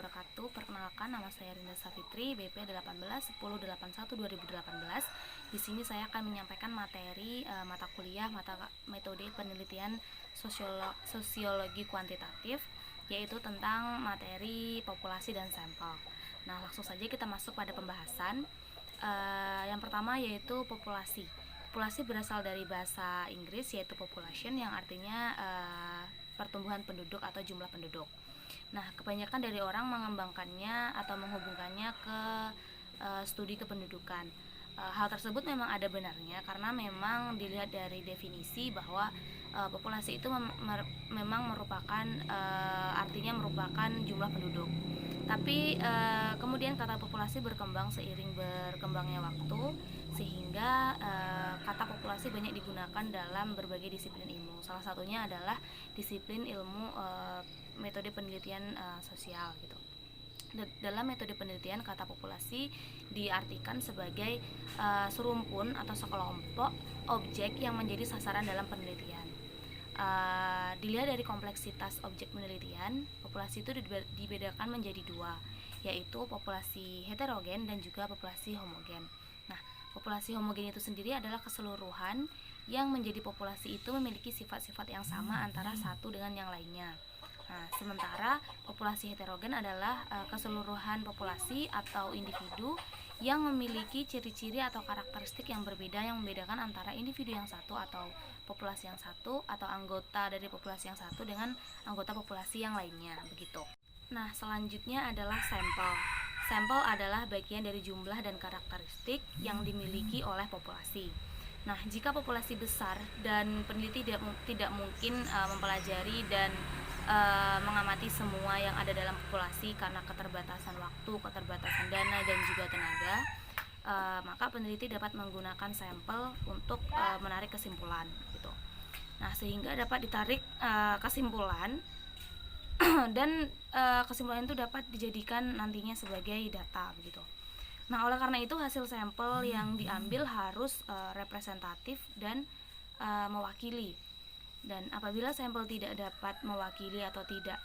wabarakatuh. Perkenalkan, nama saya Rinda Safitri, BP 18 1081 2018. Di sini saya akan menyampaikan materi mata kuliah metode penelitian sosiologi kuantitatif, yaitu tentang materi populasi dan sampel. Nah, langsung saja kita masuk pada pembahasan. Yang pertama yaitu populasi. Populasi berasal dari bahasa Inggris yaitu population, yang artinya pertumbuhan penduduk atau jumlah penduduk. Nah, kebanyakan dari orang mengembangkannya atau menghubungkannya ke studi kependudukan. Hal tersebut memang ada benarnya karena memang dilihat dari definisi bahwa populasi itu memang merupakan artinya merupakan jumlah penduduk. Tapi kemudian kata populasi berkembang seiring berkembangnya waktu, sehingga kata populasi banyak digunakan dalam berbagai disiplin ilmu. Salah satunya adalah disiplin ilmu metode penelitian sosial gitu. Dalam metode penelitian, kata populasi diartikan sebagai serumpun atau sekelompok objek yang menjadi sasaran dalam penelitian. Dilihat dari kompleksitas objek penelitian, populasi itu dibedakan menjadi dua, yaitu populasi heterogen dan juga populasi homogen. Nah, populasi homogen itu sendiri adalah keseluruhan yang menjadi populasi itu memiliki sifat-sifat yang sama antara satu dengan yang lainnya. Nah, sementara populasi heterogen adalah keseluruhan populasi atau individu yang memiliki ciri-ciri atau karakteristik yang berbeda yang membedakan antara individu yang satu atau populasi yang satu atau anggota dari populasi yang satu dengan anggota populasi yang lainnya, begitu. Nah, selanjutnya adalah sampel. Sampel adalah bagian dari jumlah dan karakteristik yang dimiliki oleh populasi. Nah, jika populasi besar dan peneliti tidak mungkin mempelajari dan mengamati semua yang ada dalam populasi karena keterbatasan waktu, keterbatasan dana, dan juga tenaga, maka peneliti dapat menggunakan sampel untuk menarik kesimpulan gitu. Nah, sehingga dapat ditarik kesimpulan dan kesimpulan itu dapat dijadikan nantinya sebagai data begitu. Nah, oleh karena itu hasil sampel yang diambil harus representatif dan mewakili. Dan apabila sampel tidak dapat mewakili atau tidak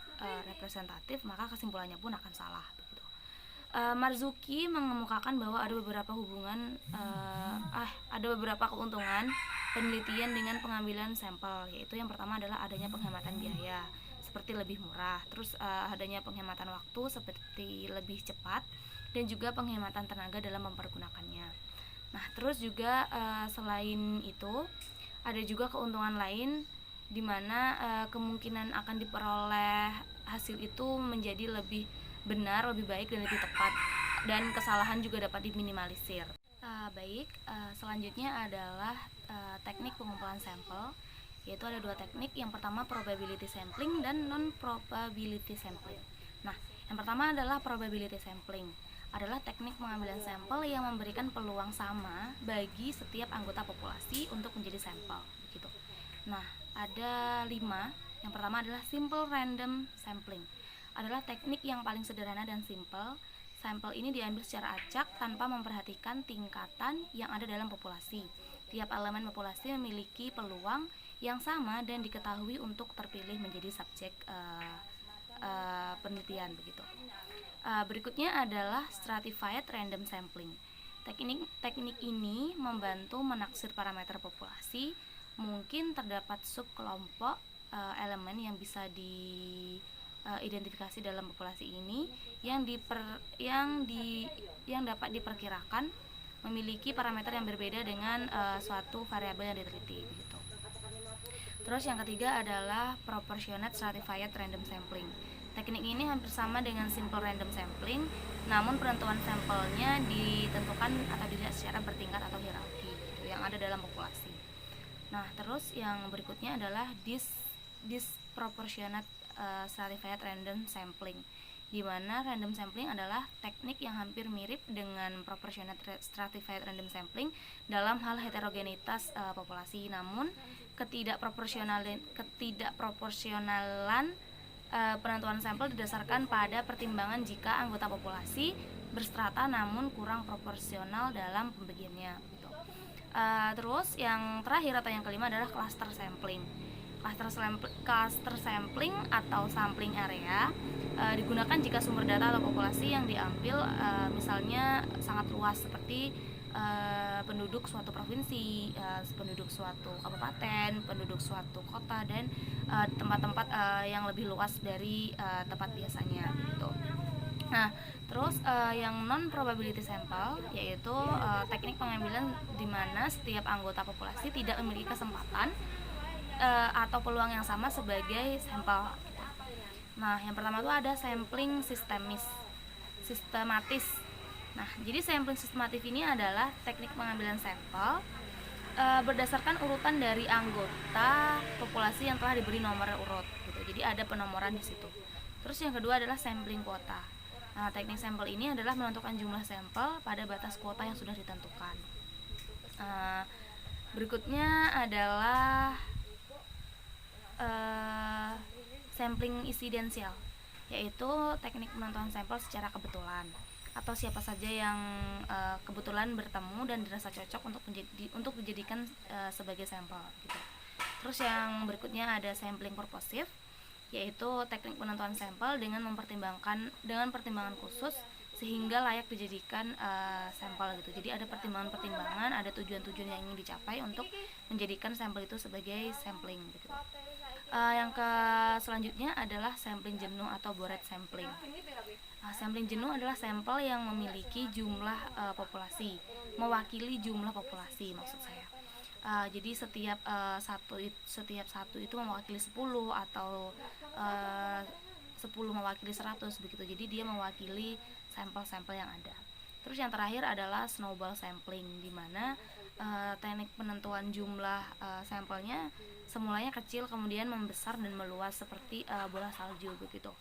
representatif, maka kesimpulannya pun akan salah begitu. Marzuki mengemukakan bahwa ada beberapa keuntungan penelitian dengan pengambilan sampel, yaitu yang pertama adalah adanya penghematan biaya seperti lebih murah, terus adanya penghematan waktu seperti lebih cepat, dan juga penghematan tenaga dalam mempergunakannya. Nah, terus juga selain itu ada juga keuntungan lain di mana kemungkinan akan diperoleh hasil itu menjadi lebih benar, lebih baik, dan lebih tepat, dan kesalahan juga dapat diminimalisir. Selanjutnya adalah teknik pengumpulan sampel, yaitu ada dua teknik. Yang pertama probability sampling dan non-probability sampling. Nah, yang pertama adalah probability sampling, adalah teknik pengambilan sampel yang memberikan peluang sama bagi setiap anggota populasi untuk menjadi sampel begitu. Nah, ada 5. Yang pertama adalah simple random sampling, adalah teknik yang paling sederhana dan simple. Sampel ini diambil secara acak tanpa memperhatikan tingkatan yang ada dalam populasi. Tiap elemen populasi memiliki peluang yang sama dan diketahui untuk terpilih menjadi subjek penelitian begitu. Berikutnya adalah stratified random sampling. Teknik ini membantu menaksir parameter populasi. Mungkin terdapat subkelompok elemen yang bisa diidentifikasi dalam populasi ini yang dapat diperkirakan memiliki parameter yang berbeda dengan suatu variabel yang diteliti gitu. Terus yang ketiga adalah proportionate stratified random sampling. Teknik ini hampir sama dengan simple random sampling, namun penentuan sampelnya ditentukan atau dilihat secara bertingkat atau hierarki gitu, yang ada dalam populasi. Nah, terus yang berikutnya adalah disproportionate stratified random sampling, di mana random sampling adalah teknik yang hampir mirip dengan proportionate stratified random sampling dalam hal heterogenitas populasi, namun ketidakproporsionalan penentuan sampel didasarkan pada pertimbangan jika anggota populasi berstrata namun kurang proporsional dalam pembagiannya gitu. Terus yang terakhir atau yang kelima adalah cluster sampling. Cluster sampling atau sampling area digunakan jika sumber data atau populasi yang diambil misalnya sangat luas seperti penduduk suatu provinsi, penduduk suatu kabupaten, penduduk suatu kota, dan tempat-tempat yang lebih luas dari tempat biasanya gitu. Nah, terus yang non probability sample yaitu teknik pengambilan di mana setiap anggota populasi tidak memiliki kesempatan atau peluang yang sama sebagai sampel gitu. Nah, yang pertama itu ada sampling sistematis. Nah, jadi sampling sistematif ini adalah teknik pengambilan sampel berdasarkan urutan dari anggota populasi yang telah diberi nomor urut gitu. Jadi ada penomoran di situ. Terus yang kedua adalah sampling kuota. Nah, teknik sampel ini adalah menentukan jumlah sampel pada batas kuota yang sudah ditentukan. Berikutnya adalah sampling insidensial, yaitu teknik penentuan sampel secara kebetulan atau siapa saja yang kebetulan bertemu dan dirasa cocok untuk dijadikan sebagai sampel gitu. Terus yang berikutnya ada sampling purposive, yaitu teknik penentuan sampel dengan pertimbangan khusus sehingga layak dijadikan sampel gitu. Jadi ada pertimbangan-pertimbangan, ada tujuan-tujuan yang ingin dicapai untuk menjadikan sampel itu sebagai sampling gitu. Yang selanjutnya adalah sampling jenuh atau bored sampling. Sampling jenuh adalah sampel yang memiliki jumlah mewakili jumlah populasi maksud saya. Jadi setiap satu itu mewakili 10 atau 10 mewakili 100 begitu. Jadi dia mewakili sampel-sampel yang ada. Terus yang terakhir adalah snowball sampling, di mana teknik penentuan jumlah sampelnya semulanya kecil kemudian membesar dan meluas seperti bola salju begitu.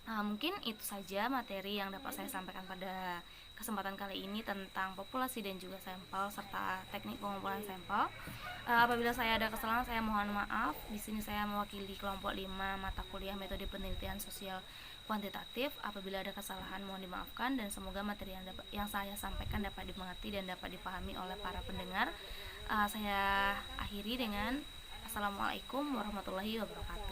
Mungkin itu saja materi yang dapat saya sampaikan pada kesempatan kali ini tentang populasi dan juga sampel serta teknik pengumpulan sampel. Apabila saya ada kesalahan saya mohon maaf. Di sini saya mewakili kelompok 5 mata kuliah metode penelitian sosial kuantitatif. Apabila ada kesalahan mohon dimaafkan dan semoga materi yang saya sampaikan dapat dimengerti dan dapat dipahami oleh para pendengar. Saya akhiri dengan Assalamualaikum warahmatullahi wabarakatuh.